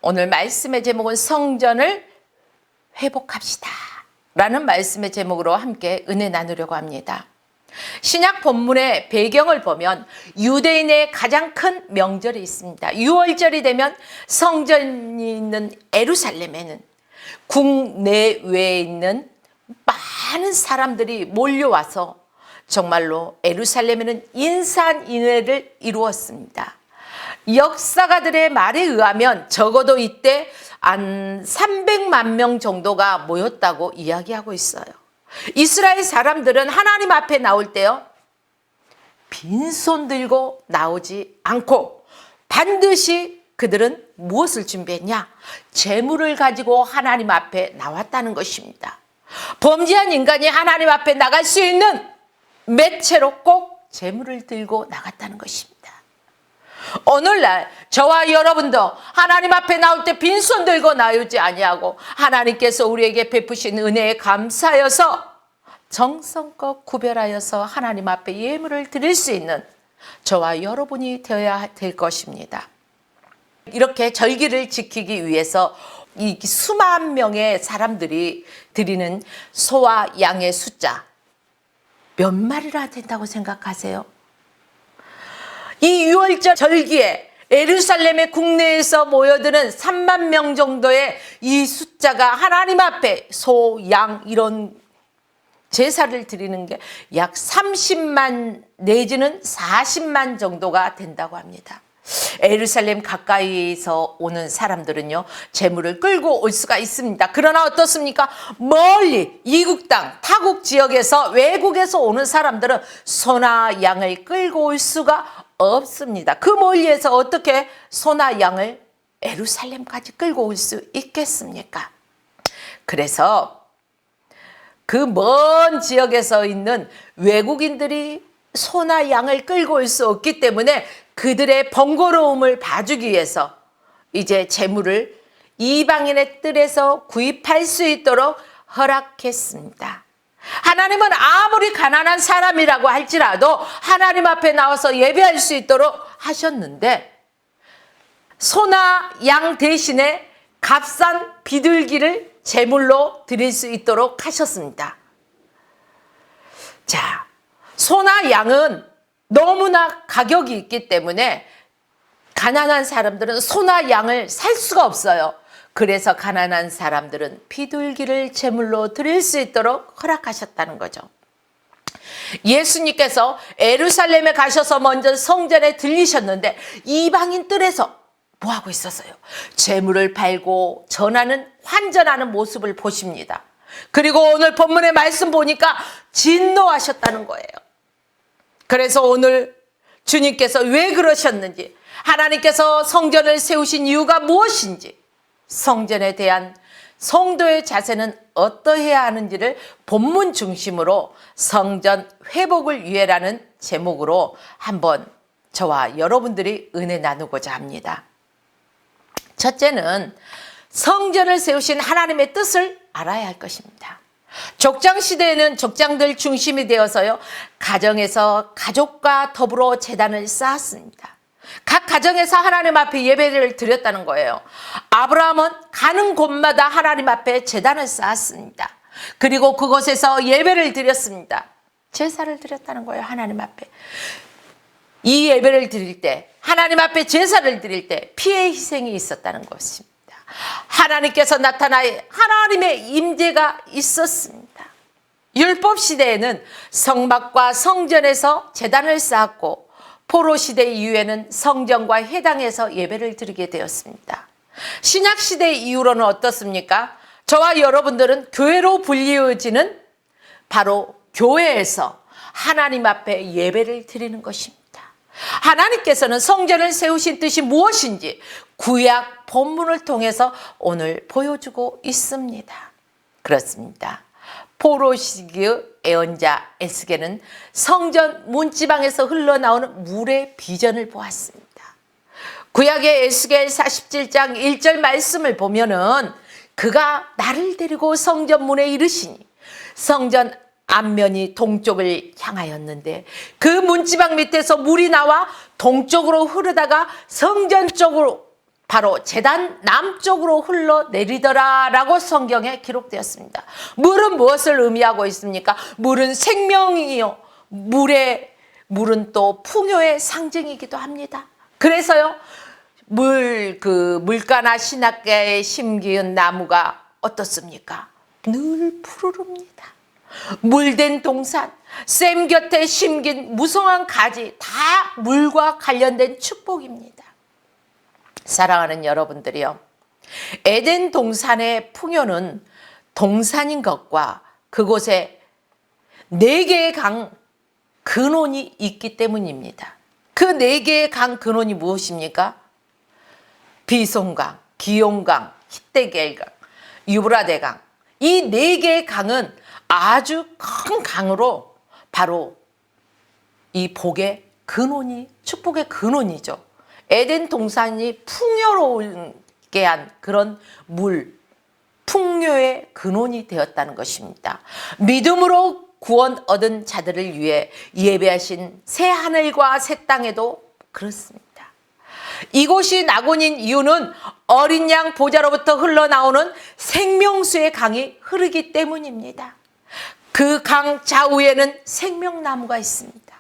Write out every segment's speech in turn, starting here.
오늘 말씀의 제목은 성전을 회복합시다 라는 말씀의 제목으로 함께 은혜 나누려고 합니다. 신약 본문의 배경을 보면 유대인의 가장 큰 명절이 있습니다. 6월절이 되면 성전이 있는 예루살렘에는 국내외에 있는 많은 사람들이 몰려와서 정말로 예루살렘에는 인산인해를 이루었습니다. 역사가들의 말에 의하면 적어도 이때 한 300만 명 정도가 모였다고 이야기하고 있어요. 이스라엘 사람들은 하나님 앞에 나올 때요, 빈손 들고 나오지 않고 반드시 그들은 무엇을 준비했냐? 재물을 가지고 하나님 앞에 나왔다는 것입니다. 범죄한 인간이 하나님 앞에 나갈 수 있는 매체로 꼭 재물을 들고 나갔다는 것입니다. 오늘날 저와 여러분도 하나님 앞에 나올 때 빈손 들고 나오지 아니하고 하나님께서 우리에게 베푸신 은혜에 감사하여서 정성껏 구별하여서 하나님 앞에 예물을 드릴 수 있는 저와 여러분이 되어야 될 것입니다. 이렇게 절기를 지키기 위해서 이 수만 명의 사람들이 드리는 소와 양의 숫자 몇 마리나 된다고 생각하세요? 이 6월절 절기에 예루살렘의 국내에서 모여드는 3만 명 정도의 이 숫자가 하나님 앞에 소, 양 이런 제사를 드리는 게 약 30만 내지는 40만 정도가 된다고 합니다. 예루살렘 가까이서 오는 사람들은요, 재물을 끌고 올 수가 있습니다. 그러나 어떻습니까? 멀리 이국 땅, 타국 지역에서 외국에서 오는 사람들은 소나 양을 끌고 올 수가 없습니다. 그 멀리에서 어떻게 소나 양을 예루살렘까지 끌고 올 수 있겠습니까? 그래서 그 먼 지역에서 있는 외국인들이 소나 양을 끌고 올 수 없기 때문에 그들의 번거로움을 봐주기 위해서 이제 재물을 이방인의 뜰에서 구입할 수 있도록 허락했습니다. 하나님은 아무리 가난한 사람이라고 할지라도 하나님 앞에 나와서 예배할 수 있도록 하셨는데 소나 양 대신에 값싼 비둘기를 제물로 드릴 수 있도록 하셨습니다. 자, 소나 양은 너무나 가격이 있기 때문에 가난한 사람들은 소나 양을 살 수가 없어요. 그래서 가난한 사람들은 비둘기를 제물로 드릴 수 있도록 허락하셨다는 거죠. 예수님께서 예루살렘에 가셔서 먼저 성전에 들리셨는데 이방인 뜰에서 뭐하고 있었어요? 제물을 팔고 전하는 환전하는 모습을 보십니다. 그리고 오늘 본문의 말씀 보니까 진노하셨다는 거예요. 그래서 오늘 주님께서 왜 그러셨는지, 하나님께서 성전을 세우신 이유가 무엇인지, 성전에 대한 성도의 자세는 어떠해야 하는지를 본문 중심으로 성전 회복을 위해라는 제목으로 한번 저와 여러분들이 은혜 나누고자 합니다. 첫째는 성전을 세우신 하나님의 뜻을 알아야 할 것입니다. 족장 시대에는 족장들 중심이 되어서요, 가정에서 가족과 더불어 제단을 쌓았습니다. 각 가정에서 하나님 앞에 예배를 드렸다는 거예요. 아브라함은 가는 곳마다 하나님 앞에 제단을 쌓았습니다. 그리고 그곳에서 예배를 드렸습니다. 제사를 드렸다는 거예요. 하나님 앞에. 이 예배를 드릴 때, 하나님 앞에 제사를 드릴 때 피의 희생이 있었다는 것입니다. 하나님께서 나타나야 하나님의 임재가 있었습니다. 율법 시대에는 성막과 성전에서 제단을 쌓았고 포로 시대 이후에는 성전과 회당에서 예배를 드리게 되었습니다. 신약 시대 이후로는 어떻습니까? 저와 여러분들은 교회로 불리워지는 바로 교회에서 하나님 앞에 예배를 드리는 것입니다. 하나님께서는 성전을 세우신 뜻이 무엇인지 구약 본문을 통해서 오늘 보여주고 있습니다. 그렇습니다. 포로 시기의 예언자 에스겔은 성전 문지방에서 흘러나오는 물의 비전을 보았습니다. 구약의 에스겔 47장 1절 말씀을 보면은 그가 나를 데리고 성전 문에 이르시니 성전 앞면이 동쪽을 향하였는데 그 문지방 밑에서 물이 나와 동쪽으로 흐르다가 성전 쪽으로 바로 제단 남쪽으로 흘러내리더라 라고 성경에 기록되었습니다. 물은 무엇을 의미하고 있습니까? 물은 생명이요. 물은 또 풍요의 상징이기도 합니다. 그래서요, 물가나 신학가에 심기은 나무가 어떻습니까? 늘 푸르릅니다. 물된 동산, 샘 곁에 심긴 무성한 가지, 다 물과 관련된 축복입니다. 사랑하는 여러분들이요, 에덴 동산의 풍요는 동산인 것과 그곳에 4개의 강 근원이 있기 때문입니다. 그 4개의 강 근원이 무엇입니까? 비송강, 기용강, 히데겔강, 유브라데강. 이 4개의 강은 아주 큰 강으로 바로 이 복의 근원이, 축복의 근원이죠. 에덴 동산이 풍요롭게 한 그런 풍요의 근원이 되었다는 것입니다. 믿음으로 구원 얻은 자들을 위해 예배하신 새 하늘과 새 땅에도 그렇습니다. 이곳이 낙원인 이유는 어린 양 보좌로부터 흘러나오는 생명수의 강이 흐르기 때문입니다. 그 강 좌우에는 생명나무가 있습니다.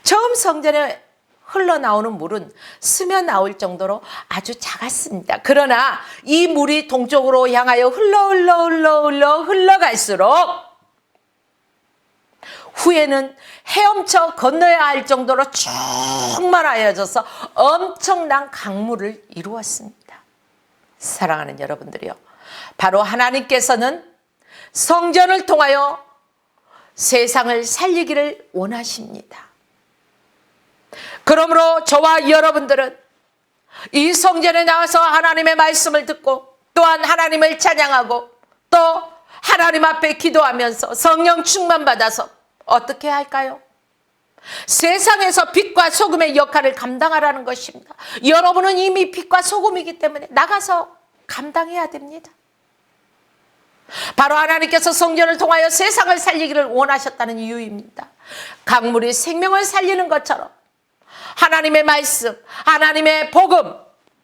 처음 성전에 흘러나오는 물은 스며 나올 정도로 아주 작았습니다. 그러나 이 물이 동쪽으로 향하여 흘러갈수록 후에는 헤엄쳐 건너야 할 정도로 충만하여져서 엄청난 강물을 이루었습니다. 사랑하는 여러분들이요, 바로 하나님께서는 성전을 통하여 세상을 살리기를 원하십니다. 그러므로 저와 여러분들은 이 성전에 나와서 하나님의 말씀을 듣고 또한 하나님을 찬양하고 또 하나님 앞에 기도하면서 성령 충만받아서 어떻게 할까요? 세상에서 빛과 소금의 역할을 감당하라는 것입니다. 여러분은 이미 빛과 소금이기 때문에 나가서 감당해야 됩니다. 바로 하나님께서 성전을 통하여 세상을 살리기를 원하셨다는 이유입니다. 강물이 생명을 살리는 것처럼 하나님의 말씀, 하나님의 복음,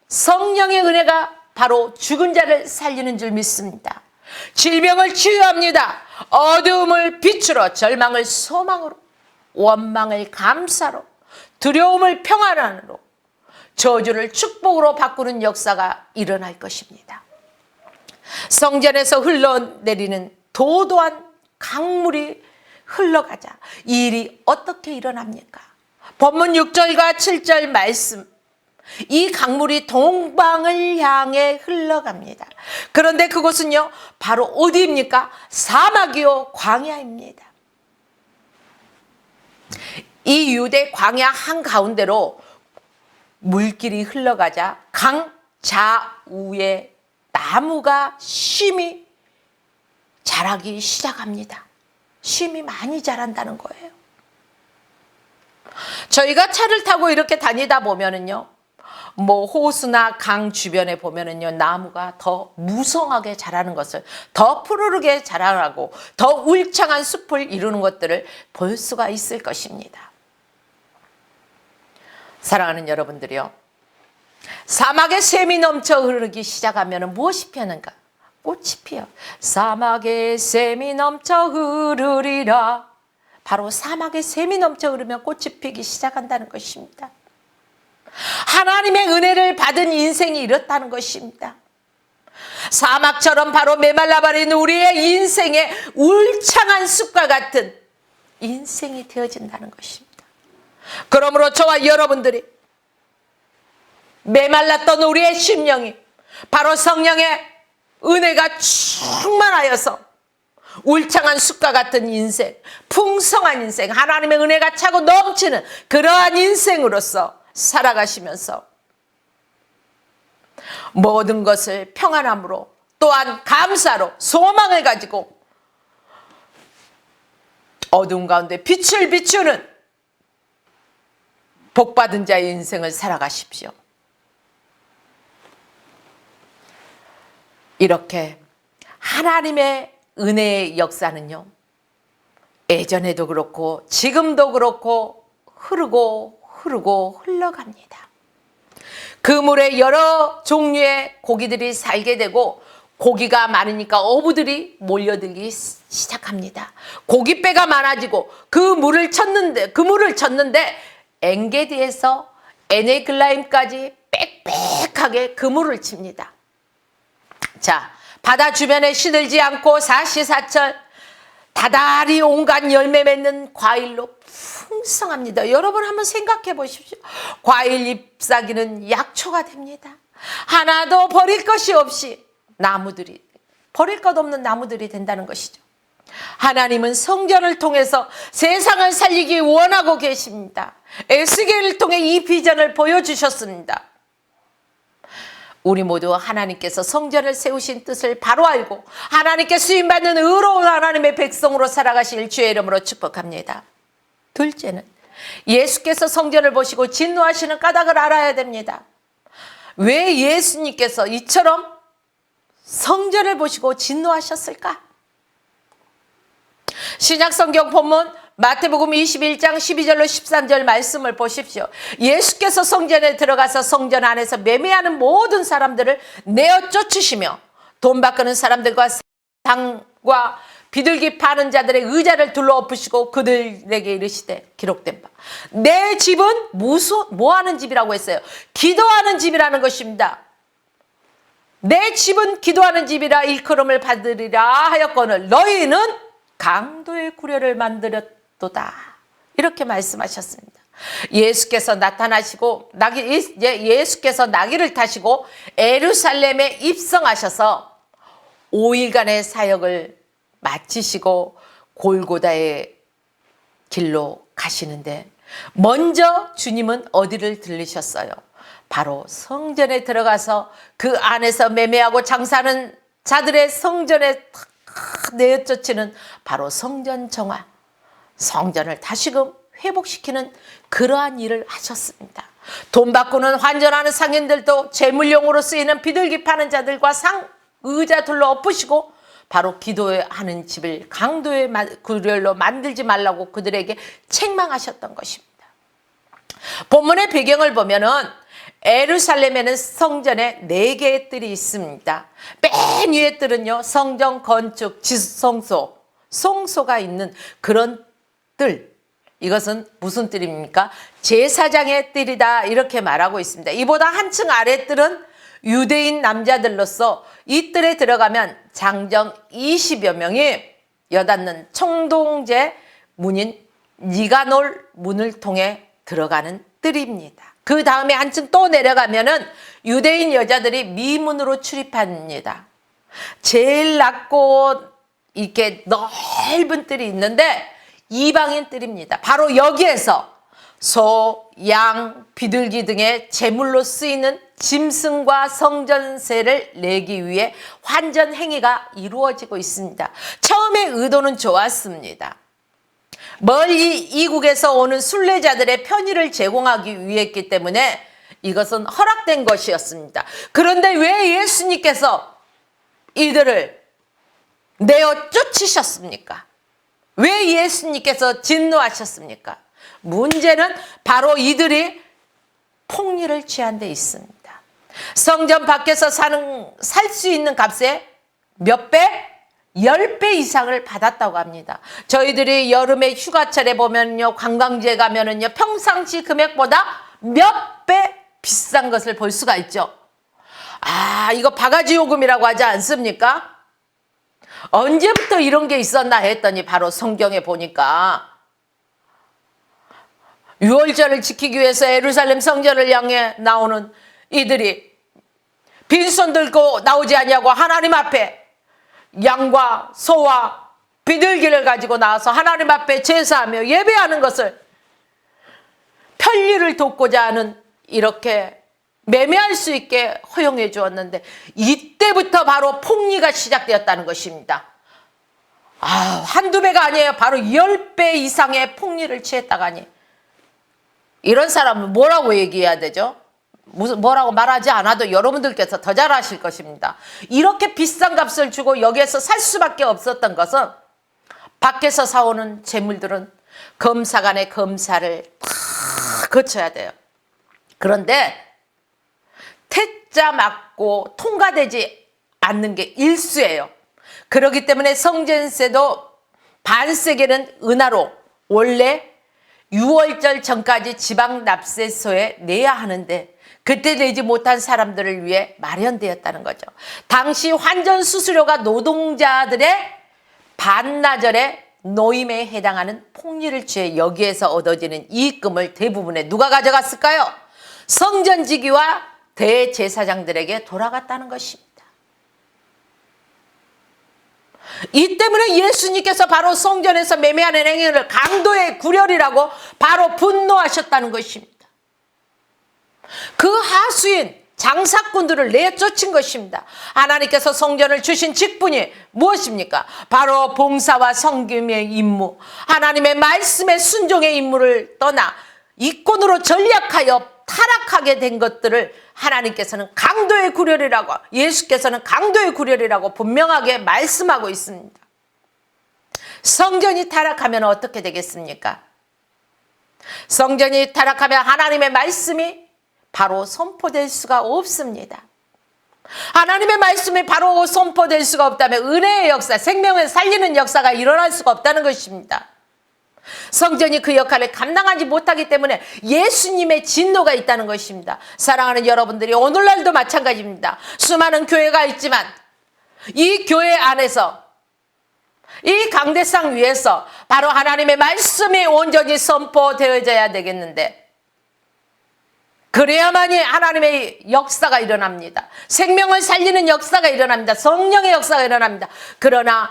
성령의 은혜가 바로 죽은 자를 살리는 줄 믿습니다. 질병을 치유합니다. 어두움을 빛으로, 절망을 소망으로, 원망을 감사로, 두려움을 평안으로, 저주를 축복으로 바꾸는 역사가 일어날 것입니다. 성전에서 흘러내리는 도도한 강물이 흘러가자 이 일이 어떻게 일어납니까? 본문 6절과 7절 말씀, 이 강물이 동방을 향해 흘러갑니다. 그런데 그곳은요, 바로 어디입니까? 사막이요, 광야입니다. 이 유대 광야 한가운데로 물길이 흘러가자 강 좌우에 나무가 심히 자라기 시작합니다. 심히 많이 자란다는 거예요. 저희가 차를 타고 이렇게 다니다 보면은요, 호수나 강 주변에 보면은요, 나무가 더 무성하게 자라는 것을, 더 푸르르게 자라고 더 울창한 숲을 이루는 것들을 볼 수가 있을 것입니다. 사랑하는 여러분들이요, 사막에 샘이 넘쳐 흐르기 시작하면 무엇이 피하는가? 꽃이 피어. 사막에 샘이 넘쳐 흐르리라. 바로 사막에 샘이 넘쳐 흐르면 꽃이 피기 시작한다는 것입니다. 하나님의 은혜를 받은 인생이 이렇다는 것입니다. 사막처럼 바로 메말라버린 우리의 인생에 울창한 숲과 같은 인생이 되어진다는 것입니다. 그러므로 저와 여러분들이 메말랐던 우리의 심령이 바로 성령의 은혜가 충만하여서 울창한 숲과 같은 인생, 풍성한 인생, 하나님의 은혜가 차고 넘치는 그러한 인생으로서 살아가시면서 모든 것을 평안함으로 또한 감사로 소망을 가지고 어두운 가운데 빛을 비추는 복받은 자의 인생을 살아가십시오. 이렇게 하나님의 은혜의 역사는요, 예전에도 그렇고 지금도 그렇고 흐르고 흘러갑니다. 그 물에 여러 종류의 고기들이 살게 되고 고기가 많으니까 어부들이 몰려들기 시작합니다. 고깃배가 많아지고 그 물을 쳤는데 엔게디에서 에네글라임까지 빽빽하게 그물을 칩니다. 자, 바다 주변에 시들지 않고 사시사철 다달이 온갖 열매 맺는 과일로 풍성합니다. 여러분 한번 생각해 보십시오. 과일 잎사귀는 약초가 됩니다. 하나도 버릴 것이 없이 나무들이, 버릴 것 없는 나무들이 된다는 것이죠. 하나님은 성전을 통해서 세상을 살리기 원하고 계십니다. 에스겔을 통해 이 비전을 보여주셨습니다. 우리 모두 하나님께서 성전을 세우신 뜻을 바로 알고 하나님께 쓰임받는 의로운 하나님의 백성으로 살아가실 주의 이름으로 축복합니다. 둘째는 예수께서 성전을 보시고 진노하시는 까닭을 알아야 됩니다. 왜 예수님께서 이처럼 성전을 보시고 진노하셨을까? 신약성경 본문 마태복음 21장 12절로 13절 말씀을 보십시오. 예수께서 성전에 들어가서 성전 안에서 매매하는 모든 사람들을 내어 쫓으시며 돈 바꾸는 사람들과 상과 비둘기 파는 자들의 의자를 둘러 엎으시고 그들에게 이르시되 기록된 바 내 집은 뭐 하는 집이라고 했어요? 기도하는 집이라는 것입니다. 내 집은 기도하는 집이라 일컬음을 받으리라 하였거늘 너희는 강도의 구려를 만들었도다. 이렇게 말씀하셨습니다. 예수께서 나타나시고 예수께서 나귀를 타시고 예루살렘에 입성하셔서 5일간의 사역을 마치시고 골고다의 길로 가시는데 먼저 주님은 어디를 들리셨어요? 바로 성전에 들어가서 그 안에서 매매하고 장사하는 자들의 성전에 내쫓치는 바로 성전 정화, 성전을 다시금 회복시키는 그러한 일을 하셨습니다. 돈 바꾸는 환전하는 상인들도 재물용으로 쓰이는 비둘기 파는 자들과 의자 둘러 엎으시고 바로 기도하는 집을 강도의 구렬로 만들지 말라고 그들에게 책망하셨던 것입니다. 본문의 배경을 보면은 예루살렘에는 성전에 4개의 뜰이 있습니다. 맨 위에 뜰은요, 성전 건축 지성소, 성소가 있는 그런 뜰. 이것은 무슨 뜰입니까? 제사장의 뜰이다 이렇게 말하고 있습니다. 이보다 한층 아래 뜰은 유대인 남자들로서 이 뜰에 들어가면 장정 20여 명이 여닫는 청동제 문인 니가놀 문을 통해 들어가는 뜰입니다. 그 다음에 한층 또 내려가면은 유대인 여자들이 미문으로 출입합니다. 제일 낮고 이렇게 넓은 뜰이 있는데 이방인 뜰입니다. 바로 여기에서 소, 양, 비둘기 등의 제물로 쓰이는 짐승과 성전세를 내기 위해 환전 행위가 이루어지고 있습니다. 처음에 의도는 좋았습니다. 멀리 이국에서 오는 순례자들의 편의를 제공하기 위했기 때문에 이것은 허락된 것이었습니다. 그런데 왜 예수님께서 이들을 내어 쫓으셨습니까? 왜 예수님께서 진노하셨습니까? 문제는 바로 이들이 폭리를 취한 데 있습니다. 성전 밖에서 살 수 있는 값에 몇 배? 10배 이상을 받았다고 합니다. 저희들이 여름에 휴가철에 보면요, 관광지에 가면은요, 평상시 금액보다 몇 배 비싼 것을 볼 수가 있죠. 아, 이거 바가지 요금이라고 하지 않습니까? 언제부터 이런 게 있었나 했더니 바로 성경에 보니까 유월절을 지키기 위해서 예루살렘 성전을 향해 나오는 이들이 빈손 들고 나오지 아니하고 하나님 앞에 양과 소와 비둘기를 가지고 나와서 하나님 앞에 제사하며 예배하는 것을 편리를 돕고자 하는 이렇게 매매할 수 있게 허용해 주었는데 이때부터 바로 폭리가 시작되었다는 것입니다. 한두 배가 아니에요. 바로 10배 이상의 폭리를 취했다가니 이런 사람은 뭐라고 얘기해야 되죠? 뭐라고 말하지 않아도 여러분들께서 더 잘 아실 것입니다. 이렇게 비싼 값을 주고 여기에서 살 수밖에 없었던 것은 밖에서 사오는 재물들은 검사관의 검사를 다 거쳐야 돼요. 그런데 숫자 맞고 통과되지 않는 게 일수예요. 그렇기 때문에 성전세도 반세계는 은하로 원래 6월절 전까지 지방납세소에 내야 하는데 그때 내지 못한 사람들을 위해 마련되었다는 거죠. 당시 환전수수료가 노동자들의 반나절의 노임에 해당하는 폭리를 취해 여기에서 얻어지는 이익금을 대부분의 누가 가져갔을까요? 성전지기와 대제사장들에게 돌아갔다는 것입니다. 이 때문에 예수님께서 바로 성전에서 매매하는 행위를 강도의 구렬이라고 바로 분노하셨다는 것입니다. 그 하수인 장사꾼들을 내쫓은 것입니다. 하나님께서 성전을 주신 직분이 무엇입니까? 바로 봉사와 섬김의 임무, 하나님의 말씀의 순종의 임무를 떠나 이권으로 전략하여 타락하게 된 것들을 하나님께서는 강도의 구렬이라고, 예수께서는 강도의 구렬이라고 분명하게 말씀하고 있습니다. 성전이 타락하면 어떻게 되겠습니까? 성전이 타락하면 하나님의 말씀이 바로 선포될 수가 없습니다. 하나님의 말씀이 바로 선포될 수가 없다면 은혜의 역사, 생명을 살리는 역사가 일어날 수가 없다는 것입니다. 성전이 그 역할을 감당하지 못하기 때문에 예수님의 진노가 있다는 것입니다. 사랑하는 여러분들이 오늘날도 마찬가지입니다. 수많은 교회가 있지만 이 교회 안에서 이 강대상 위에서 바로 하나님의 말씀이 온전히 선포되어져야 되겠는데 그래야만이 하나님의 역사가 일어납니다. 생명을 살리는 역사가 일어납니다. 성령의 역사가 일어납니다. 그러나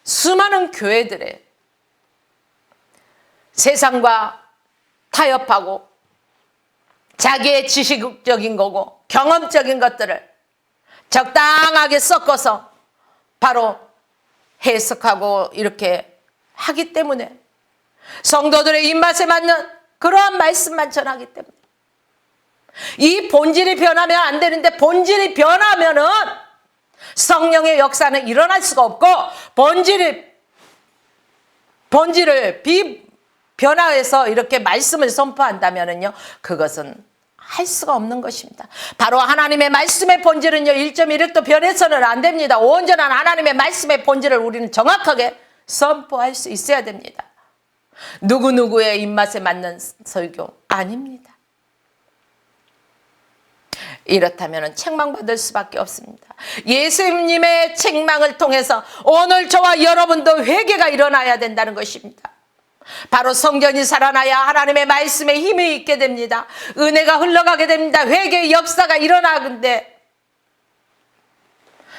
수많은 교회들의 세상과 타협하고 자기의 지식적인 거고 경험적인 것들을 적당하게 섞어서 바로 해석하고 이렇게 하기 때문에 성도들의 입맛에 맞는 그러한 말씀만 전하기 때문에 이 본질이 변하면 안 되는데 본질이 변하면은 성령의 역사는 일어날 수가 없고 본질을 변화해서 이렇게 말씀을 선포한다면은요, 그것은 할 수가 없는 것입니다. 바로 하나님의 말씀의 본질은요, 1.1획도 변해서는 안 됩니다. 온전한 하나님의 말씀의 본질을 우리는 정확하게 선포할 수 있어야 됩니다. 누구누구의 입맛에 맞는 설교 아닙니다. 이렇다면 책망받을 수밖에 없습니다. 예수님의 책망을 통해서 오늘 저와 여러분도 회개가 일어나야 된다는 것입니다. 바로 성전이 살아나야 하나님의 말씀에 힘이 있게 됩니다. 은혜가 흘러가게 됩니다. 회개의 역사가 일어나는데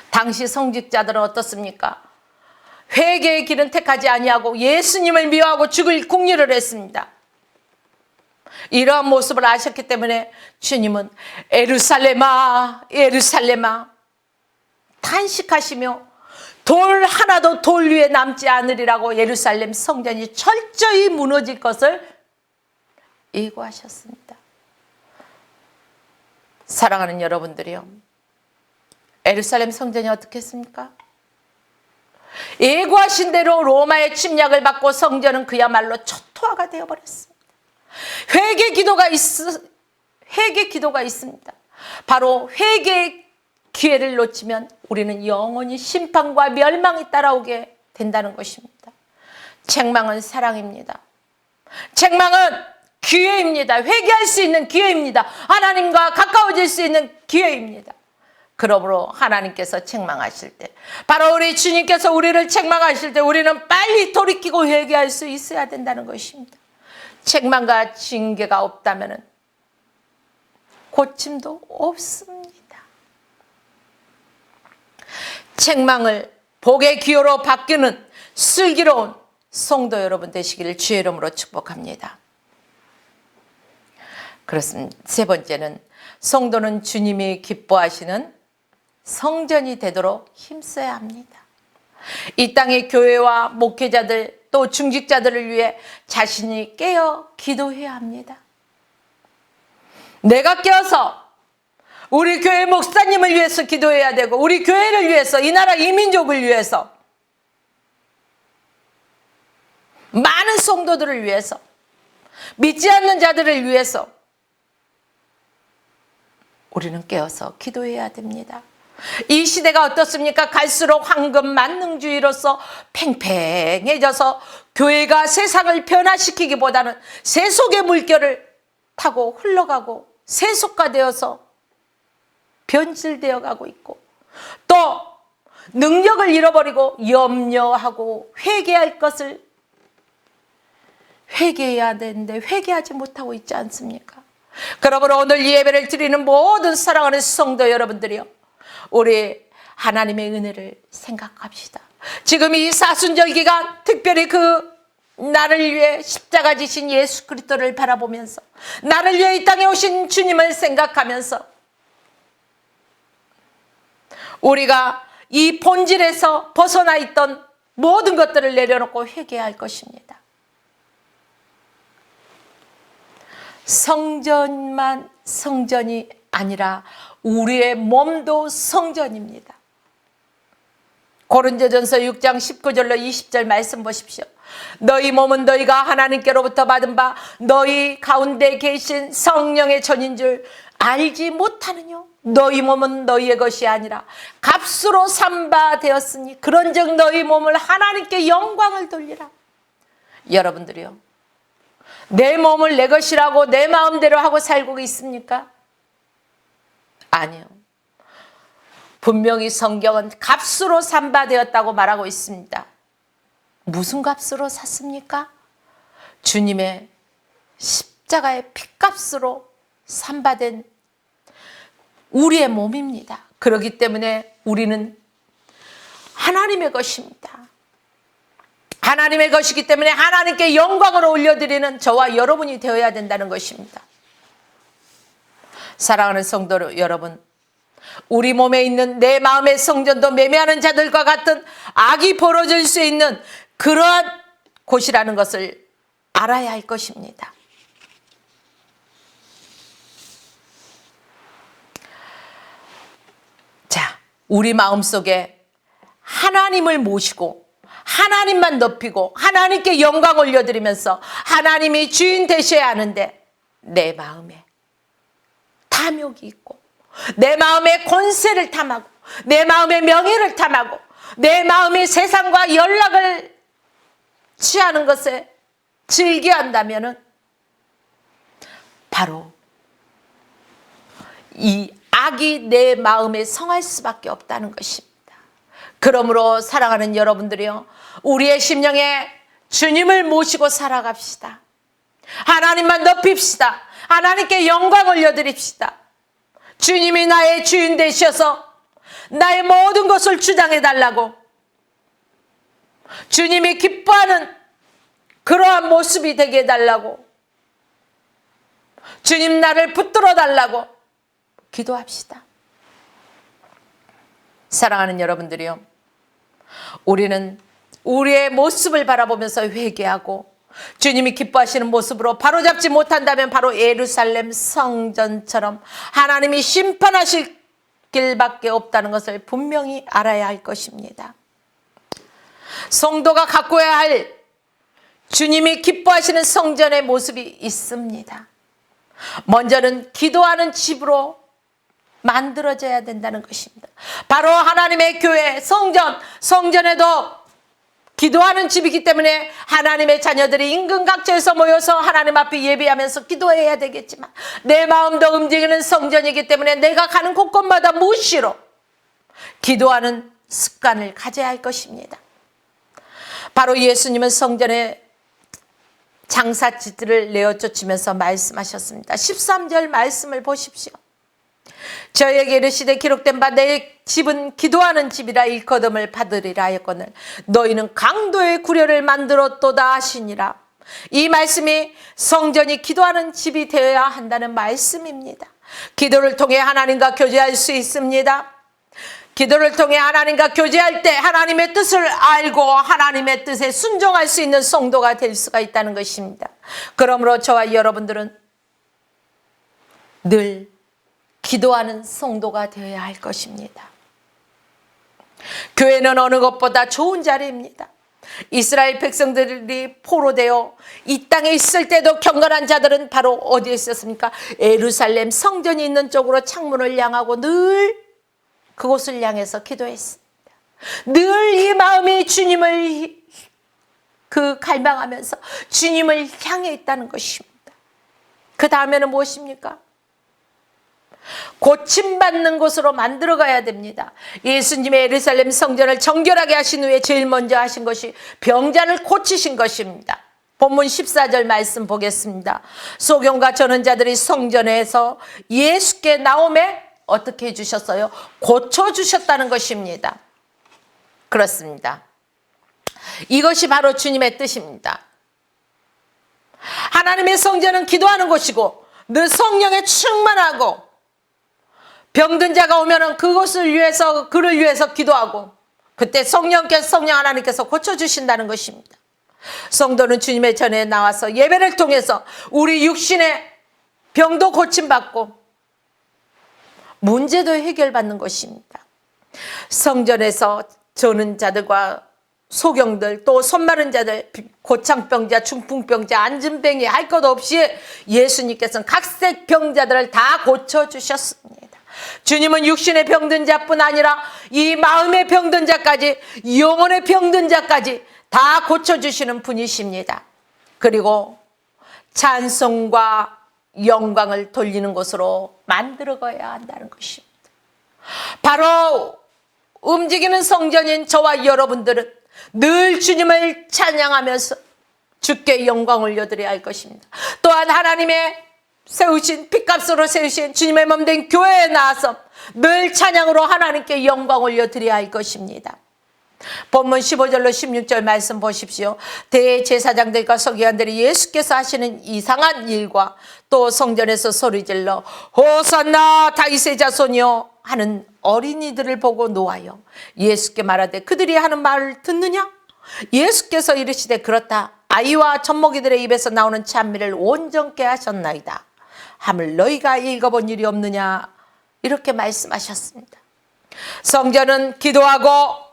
당시 성직자들은 어떻습니까? 회개의 길은 택하지 아니하고 예수님을 미워하고 죽을 궁리를 했습니다. 이러한 모습을 아셨기 때문에 주님은 예루살렘아 예루살렘아 탄식하시며 돌 하나도 돌 위에 남지 않으리라고 예루살렘 성전이 철저히 무너질 것을 예고하셨습니다. 사랑하는 여러분들이요, 예루살렘 성전이 어떻게 했습니까? 예고하신 대로 로마의 침략을 받고 성전은 그야말로 초토화가 되어버렸습니다. 회개 기도가 있습니다. 바로 회개의 기회를 놓치면 우리는 영원히 심판과 멸망이 따라오게 된다는 것입니다. 책망은 사랑입니다. 책망은 기회입니다. 회개할 수 있는 기회입니다. 하나님과 가까워질 수 있는 기회입니다. 그러므로 하나님께서 책망하실 때, 바로 우리 주님께서 우리를 책망하실 때 우리는 빨리 돌이키고 회개할 수 있어야 된다는 것입니다. 책망과 징계가 없다면 고침도 없습니다. 책망을 복의 기호로 바뀌는 슬기로운 성도 여러분 되시기를 주의 이름으로 축복합니다. 그렇습니다. 세 번째는 성도는 주님이 기뻐하시는 성전이 되도록 힘써야 합니다. 이 땅의 교회와 목회자들 또 중직자들을 위해 자신이 깨어 기도해야 합니다. 내가 깨어서 우리 교회 목사님을 위해서 기도해야 되고 우리 교회를 위해서 이 나라 이 민족을 위해서 많은 성도들을 위해서 믿지 않는 자들을 위해서 우리는 깨어서 기도해야 됩니다. 이 시대가 어떻습니까? 갈수록 황금 만능주의로서 팽팽해져서 교회가 세상을 변화시키기보다는 세속의 물결을 타고 흘러가고 세속화되어서 변질되어 가고 있고, 또 능력을 잃어버리고 염려하고 회개할 것을 회개해야 되는데 회개하지 못하고 있지 않습니까? 그러므로 오늘 예배를 드리는 모든 사랑하는 성도 여러분들이요, 우리 하나님의 은혜를 생각합시다. 지금 이 사순절 기간 특별히 그 나를 위해 십자가 지신 예수 그리스도를 바라보면서 나를 위해 이 땅에 오신 주님을 생각하면서 우리가 이 본질에서 벗어나 있던 모든 것들을 내려놓고 회개할 것입니다. 성전만 성전이 아니라 우리의 몸도 성전입니다. 고린도전서 6장 19절로 20절 말씀 보십시오. 너희 몸은 너희가 하나님께로부터 받은 바 너희 가운데 계신 성령의 전인 줄 알지 못하느뇨? 너희 몸은 너희의 것이 아니라 값으로 산 바 되었으니 그런즉 너희 몸을 하나님께 영광을 돌리라. 여러분들이요, 내 몸을 내 것이라고 내 마음대로 하고 살고 있습니까? 아니요. 분명히 성경은 값으로 산 바 되었다고 말하고 있습니다. 무슨 값으로 샀습니까? 주님의 십자가의 핏값으로 산 바 된 우리의 몸입니다. 그렇기 때문에 우리는 하나님의 것입니다. 하나님의 것이기 때문에 하나님께 영광을 올려드리는 저와 여러분이 되어야 된다는 것입니다. 사랑하는 성도 여러분, 우리 몸에 있는 내 마음의 성전도 매매하는 자들과 같은 악이 벌어질 수 있는 그러한 곳이라는 것을 알아야 할 것입니다. 자, 우리 마음속에 하나님을 모시고 하나님만 높이고 하나님께 영광 올려드리면서 하나님이 주인 되셔야 하는데 내 마음에 탐욕이 있고 내 마음의 권세를 탐하고 내 마음의 명예를 탐하고 내 마음의 세상과 연락을 취하는 것에 즐겨한다면은 바로 이 악이 내 마음에 성할 수밖에 없다는 것입니다. 그러므로 사랑하는 여러분들이요, 우리의 심령에 주님을 모시고 살아갑시다. 하나님만 높입시다. 하나님께 영광 올려드립시다. 주님이 나의 주인 되셔서 나의 모든 것을 주장해 달라고, 주님이 기뻐하는 그러한 모습이 되게 해달라고, 주님 나를 붙들어 달라고 기도합시다. 사랑하는 여러분들이요, 우리는 우리의 모습을 바라보면서 회개하고 주님이 기뻐하시는 모습으로 바로잡지 못한다면 바로 예루살렘 성전처럼 하나님이 심판하실 길밖에 없다는 것을 분명히 알아야 할 것입니다. 성도가 가꾸어야 할 주님이 기뻐하시는 성전의 모습이 있습니다. 먼저는 기도하는 집으로 만들어져야 된다는 것입니다. 바로 하나님의 교회, 성전에도 기도하는 집이기 때문에 하나님의 자녀들이 인근각처에서 모여서 하나님 앞에 예배하면서 기도해야 되겠지만 내 마음도 움직이는 성전이기 때문에 내가 가는 곳곳마다 무시로 기도하는 습관을 가져야 할 것입니다. 바로 예수님은 성전에 장사치들을 내어쫓으면서 말씀하셨습니다. 13절 말씀을 보십시오. 저에게 이르시되 기록된 바 내 집은 기도하는 집이라 일거름을 받으리라 하였거늘 너희는 강도의 구려를 만들었도다 하시니라. 이 말씀이 성전이 기도하는 집이 되어야 한다는 말씀입니다. 기도를 통해 하나님과 교제할 수 있습니다. 기도를 통해 하나님과 교제할 때 하나님의 뜻을 알고 하나님의 뜻에 순종할 수 있는 성도가 될 수가 있다는 것입니다. 그러므로 저와 여러분들은 늘 기도하는 성도가 되어야 할 것입니다. 교회는 어느 것보다 좋은 자리입니다. 이스라엘 백성들이 포로되어 이 땅에 있을 때도 경건한 자들은 바로 어디에 있었습니까? 예루살렘 성전이 있는 쪽으로 창문을 향하고 늘 그곳을 향해서 기도했습니다. 늘 이 마음이 주님을 갈망하면서 주님을 향해 있다는 것입니다. 그 다음에는 무엇입니까? 고침받는 곳으로 만들어 가야 됩니다. 예수님의 예루살렘 성전을 정결하게 하신 후에 제일 먼저 하신 것이 병자를 고치신 것입니다. 본문 14절 말씀 보겠습니다. 소경과 전원자들이 성전에서 예수께 나오매 어떻게 해주셨어요? 고쳐주셨다는 것입니다. 그렇습니다. 이것이 바로 주님의 뜻입니다. 하나님의 성전은 기도하는 곳이고 늘 성령에 충만하고 병든 자가 오면은 그것을 위해서 그를 위해서 기도하고 그때 성령 하나님께서 고쳐주신다는 것입니다. 성도는 주님의 전에 나와서 예배를 통해서 우리 육신의 병도 고침받고 문제도 해결받는 것입니다. 성전에서 저는 자들과 소경들 또 손마른 자들 고창병자 중풍병자 안진뱅이 할 것 없이 예수님께서는 각색 병자들을 다 고쳐주셨습니다. 주님은 육신의 병든 자뿐 아니라 이 마음의 병든 자까지 영혼의 병든 자까지 다 고쳐주시는 분이십니다. 그리고 찬송과 영광을 돌리는 곳으로 만들어가야 한다는 것입니다. 바로 움직이는 성전인 저와 여러분들은 늘 주님을 찬양하면서 주께 영광을 올려드려야 할 것입니다. 또한 하나님의 세우신 핏값으로 세우신 주님의 몸된 교회에 나와서 늘 찬양으로 하나님께 영광을 올려드려야 할 것입니다. 본문 15절로 16절 말씀 보십시오. 대제사장들과 서기관들이 예수께서 하시는 이상한 일과 또 성전에서 소리질러 호산나 다윗의 자손이여 하는 어린이들을 보고 노하여 예수께 말하되 그들이 하는 말을 듣느냐? 예수께서 이르시되 그렇다. 아이와 젖먹이들의 입에서 나오는 찬미를 온전케 하셨나이다. 함을 너희가 읽어본 일이 없느냐? 이렇게 말씀하셨습니다. 성전은 기도하고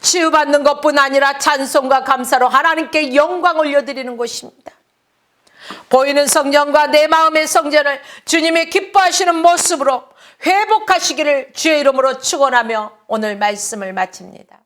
치유받는 것뿐 아니라 찬송과 감사로 하나님께 영광 올려드리는 곳입니다. 보이는 성전과 내 마음의 성전을 주님이 기뻐하시는 모습으로 회복하시기를 주의 이름으로 축원하며 오늘 말씀을 마칩니다.